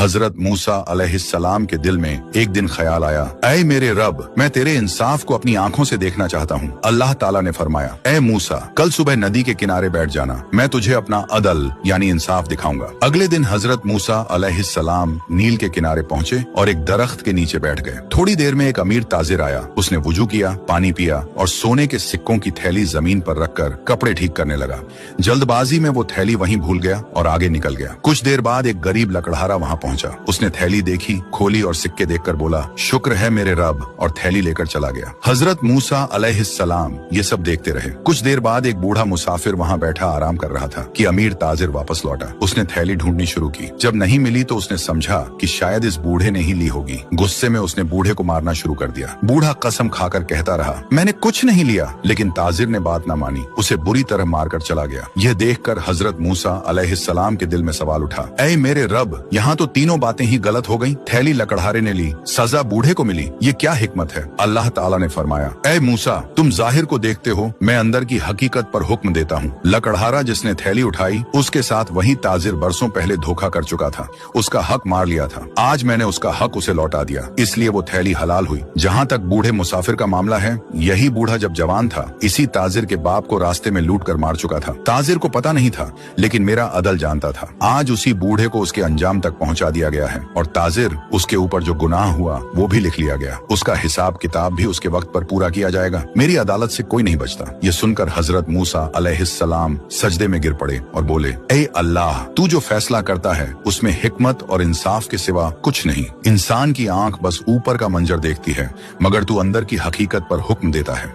हजरत मूसा अलैहिस्सलाम के दिल में एक दिन ख्याल आया, ऐ मेरे रब, मैं तेरे इंसाफ को अपनी आंखों से देखना चाहता हूँ। अल्लाह ताला ने फरमाया, ऐ मूसा, कल सुबह नदी के किनारे बैठ जाना, मैं तुझे अपना अदल यानी इंसाफ दिखाऊंगा। अगले दिन हजरत मूसा अलैहिस्सलाम नील के किनारे पहुंचे और एक दरख्त के नीचे बैठ गए। थोड़ी देर में एक अमीर ताजिर आया। उसने वुजू किया, पानी पिया और सोने के सिक्कों की थैली जमीन पर रखकर कपड़े ठीक करने लगा। जल्दबाजी में वो थैली वहीं भूल गया और आगे निकल गया। कुछ देर बाद एक गरीब लकड़हारा वहां पहुंचा। उसने थैली देखी, खोली और सिक्के देखकर बोला, शुक्र है मेरे रब, और थैली लेकर चला गया। हजरत मूसा अलैहिस्सलाम ये सब देखते रहे। कुछ देर बाद एक बूढ़ा मुसाफिर वहां बैठा आराम कर रहा था कि अमीर ताजिर वापस लौटा। उसने थैली ढूंढनी शुरू की। जब नहीं मिली तो उसने समझा कि शायद इस बूढ़े ने ही ली होगी। गुस्से में उसने बूढ़े को मारना शुरू कर दिया। बूढ़ा कसम खाकर कहता रहा, मैंने कुछ नहीं लिया, लेकिन ताजिर ने बात न मानी, उसे बुरी तरह मारकर चला गया। यह देखकर हजरत मूसा अलैहिस्सलाम के दिल में सवाल उठा, ऐ मेरे रब, यहाँ तो तीनों बातें ही गलत हो गईं। थैली लकड़हारे ने ली, सजा बूढ़े को मिली, ये क्या हिकमत है? अल्लाह ताला ने फरमाया, ऐ मूसा, तुम जाहिर को देखते हो, मैं अंदर की हकीकत पर हुक्म देता हूँ। लकड़हारा जिसने थैली उठाई, उसके साथ वही ताजिर बरसों पहले धोखा कर चुका था, उसका हक मार लिया था। आज मैंने उसका हक उसे लौटा दिया, इसलिए वो थैली हलाल हुई। जहाँ तक बूढ़े मुसाफिर का मामला है, यही बूढ़ा जब जवान था, इसी ताजिर के बाप को रास्ते में लूट कर मार चुका था। ताजिर को पता नहीं था, लेकिन मेरा अदल जानता था। आज उसी बूढ़े को उसके अंजाम तक पहुंचा दिया गया है और ताजिर, उसके ऊपर जो गुनाह हुआ वो भी लिख लिया गया। उसका हिसाब किताब भी उसके वक्त पर पूरा किया जाएगा। मेरी अदालत से कोई नहीं बचता। ये सुनकर हजरत मूसा अलैहिस्सलाम सजदे में गिर पड़े और बोले, ऐ अल्लाह, तू जो फैसला करता है उसमें हिकमत और इंसाफ के सिवा कुछ नहीं। इंसान की आंख बस ऊपर का मंजर देखती है, मगर तू अंदर की हकीकत पर हुक्म देता है।